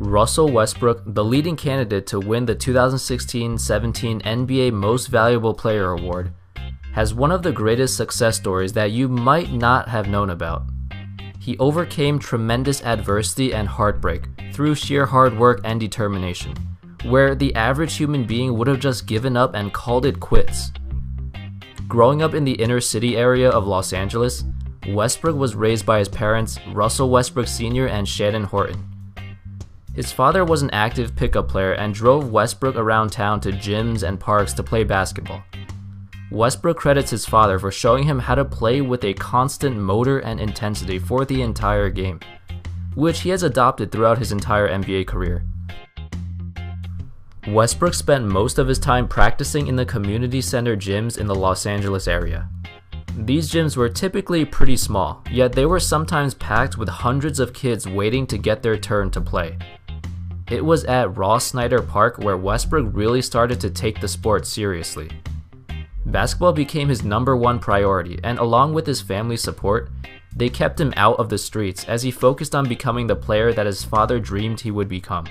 Russell Westbrook, the leading candidate to win the 2016-17 NBA Most Valuable Player Award, has one of the greatest success stories that you might not have known about. He overcame tremendous adversity and heartbreak through sheer hard work and determination, where the average human being would have just given up and called it quits. Growing up in the inner city area of Los Angeles, Westbrook was raised by his parents, Russell Westbrook Sr. and Shannon Horton. His father was an active pickup player and drove Westbrook around town to gyms and parks to play basketball. Westbrook credits his father for showing him how to play with a constant motor and intensity for the entire game, which he has adopted throughout his entire NBA career. Westbrook spent most of his time practicing in the community center gyms in the Los Angeles area. These gyms were typically pretty small, yet they were sometimes packed with hundreds of kids waiting to get their turn to play. It was at Ross Snyder Park where Westbrook really started to take the sport seriously. Basketball became his #1 priority, and along with his family's support, they kept him out of the streets as he focused on becoming the player that his father dreamed he would become.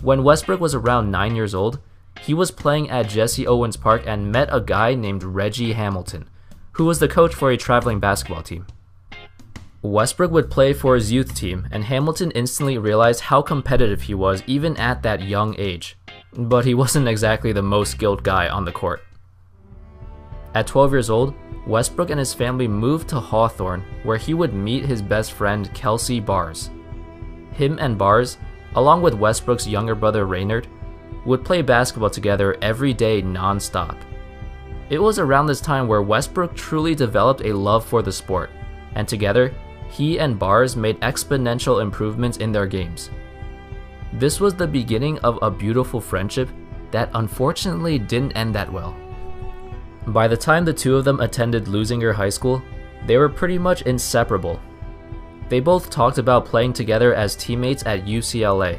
When Westbrook was around 9 years old, he was playing at Jesse Owens Park and met a guy named Reggie Hamilton, who was the coach for a traveling basketball team. Westbrook would play for his youth team, and Hamilton instantly realized how competitive he was even at that young age, but he wasn't exactly the most skilled guy on the court. At 12 years old, Westbrook and his family moved to Hawthorne, where he would meet his best friend Kelsey Bars. Him and Bars, along with Westbrook's younger brother Raynard, would play basketball together every day non-stop. It was around this time where Westbrook truly developed a love for the sport, and together, he and Bars made exponential improvements in their games. This was the beginning of a beautiful friendship that unfortunately didn't end that well. By the time the two of them attended Lusinger High School, they were pretty much inseparable. They both talked about playing together as teammates at UCLA.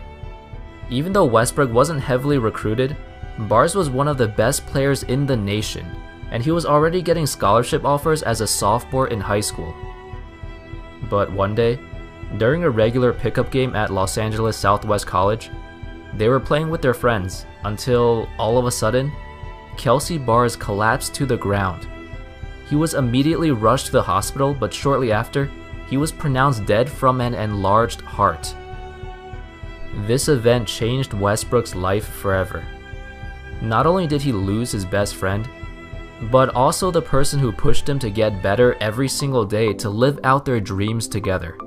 Even though Westbrook wasn't heavily recruited, Bars was one of the best players in the nation, and he was already getting scholarship offers as a sophomore in high school. But one day, during a regular pickup game at Los Angeles Southwest College, they were playing with their friends until, all of a sudden, Kelsey Bars collapsed to the ground. He was immediately rushed to the hospital, but shortly after, he was pronounced dead from an enlarged heart. This event changed Westbrook's life forever. Not only did he lose his best friend, but also the person who pushed him to get better every single day to live out their dreams together.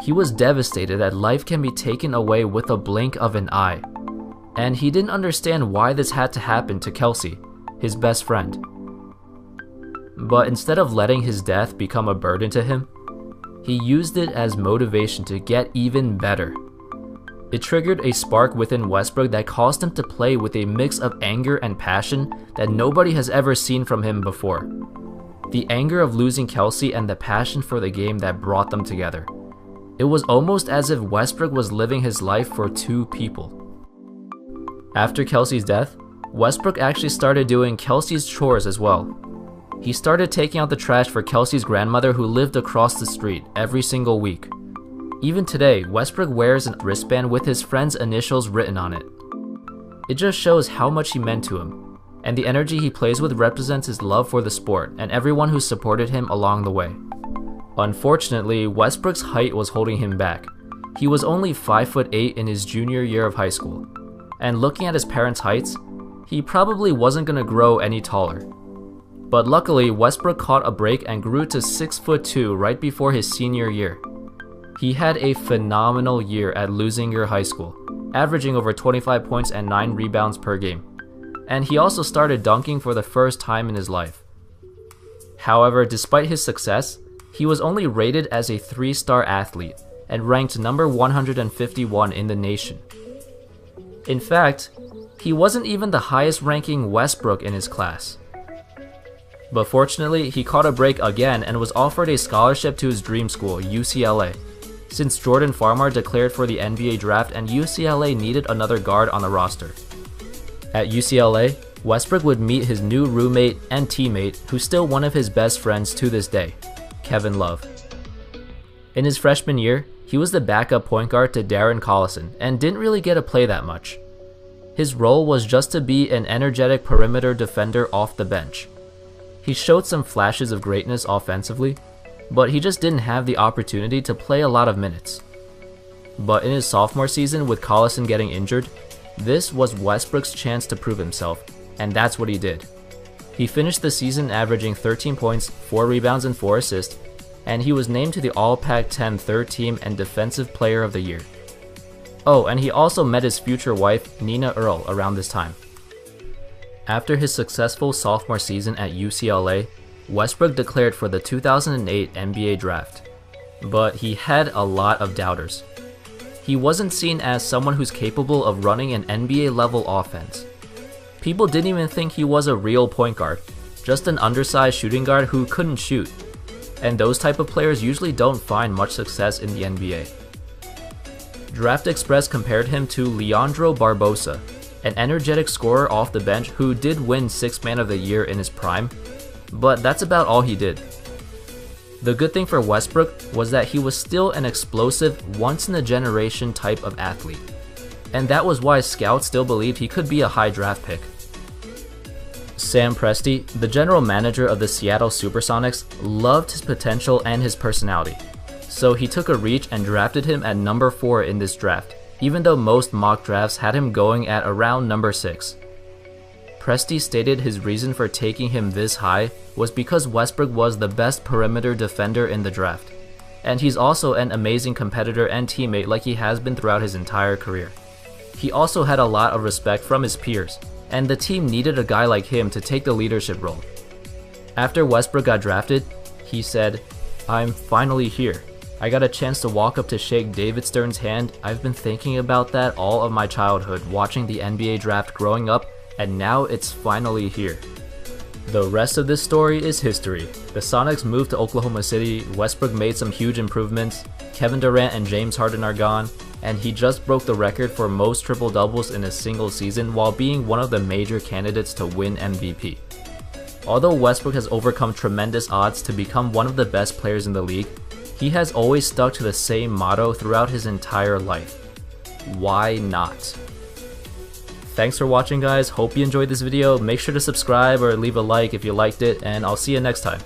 He was devastated that life can be taken away with a blink of an eye, and he didn't understand why this had to happen to Kelsey, his best friend. But instead of letting his death become a burden to him, he used it as motivation to get even better. It triggered a spark within Westbrook that caused him to play with a mix of anger and passion that nobody has ever seen from him before. The anger of losing Kelsey and the passion for the game that brought them together. It was almost as if Westbrook was living his life for two people. After Kelsey's death, Westbrook actually started doing Kelsey's chores as well. He started taking out the trash for Kelsey's grandmother who lived across the street every single week. Even today, Westbrook wears a wristband with his friend's initials written on it. It just shows how much he meant to him, and the energy he plays with represents his love for the sport and everyone who supported him along the way. Unfortunately, Westbrook's height was holding him back. He was only 5'8" in his junior year of high school, and looking at his parents' heights, he probably wasn't going to grow any taller. But luckily, Westbrook caught a break and grew to 6'2" right before his senior year. He had a phenomenal year at Lusinger High School, averaging over 25 points and 9 rebounds per game. And he also started dunking for the first time in his life. However, despite his success, he was only rated as a 3-star athlete and ranked number 151 in the nation. In fact, he wasn't even the highest ranking Westbrook in his class. But fortunately, he caught a break again and was offered a scholarship to his dream school, UCLA, since Jordan Farmar declared for the NBA draft and UCLA needed another guard on the roster. At UCLA, Westbrook would meet his new roommate and teammate, who's still one of his best friends to this day, Kevin Love. In his freshman year, he was the backup point guard to Darren Collison and didn't really get to play that much. His role was just to be an energetic perimeter defender off the bench. He showed some flashes of greatness offensively, but he just didn't have the opportunity to play a lot of minutes. But in his sophomore season with Collison getting injured, this was Westbrook's chance to prove himself, and that's what he did. He finished the season averaging 13 points, 4 rebounds, and 4 assists, and he was named to the All-Pac-10 Third Team and Defensive Player of the Year. Oh, and he also met his future wife, Nina Earl, around this time. After his successful sophomore season at UCLA, Westbrook declared for the 2008 NBA Draft, but he had a lot of doubters. He wasn't seen as someone who's capable of running an NBA-level offense. People didn't even think he was a real point guard, just an undersized shooting guard who couldn't shoot, and those type of players usually don't find much success in the NBA. Draft Express compared him to Leandro Barbosa, an energetic scorer off the bench who did win 6th Man of the Year in his prime, but that's about all he did. The good thing for Westbrook was that he was still an explosive, once-in-a-generation type of athlete, and that was why scouts still believed he could be a high draft pick. Sam Presti, the general manager of the Seattle Supersonics, loved his potential and his personality, so he took a reach and drafted him at number 4 in this draft, even though most mock drafts had him going at around number 6. Presti stated his reason for taking him this high was because Westbrook was the best perimeter defender in the draft, and he's also an amazing competitor and teammate like he has been throughout his entire career. He also had a lot of respect from his peers, and the team needed a guy like him to take the leadership role. After Westbrook got drafted, he said, "I'm finally here. I got a chance to walk up to shake David Stern's hand. I've been thinking about that all of my childhood, watching the NBA draft growing up, and now it's finally here." The rest of this story is history. The Sonics moved to Oklahoma City, Westbrook made some huge improvements, Kevin Durant and James Harden are gone, and he just broke the record for most triple-doubles in a single season while being one of the major candidates to win MVP. Although Westbrook has overcome tremendous odds to become one of the best players in the league, he has always stuck to the same motto throughout his entire life: why not? Thanks for watching, guys. Hope you enjoyed this video. Make sure to subscribe or leave a like if you liked it, and I'll see you next time.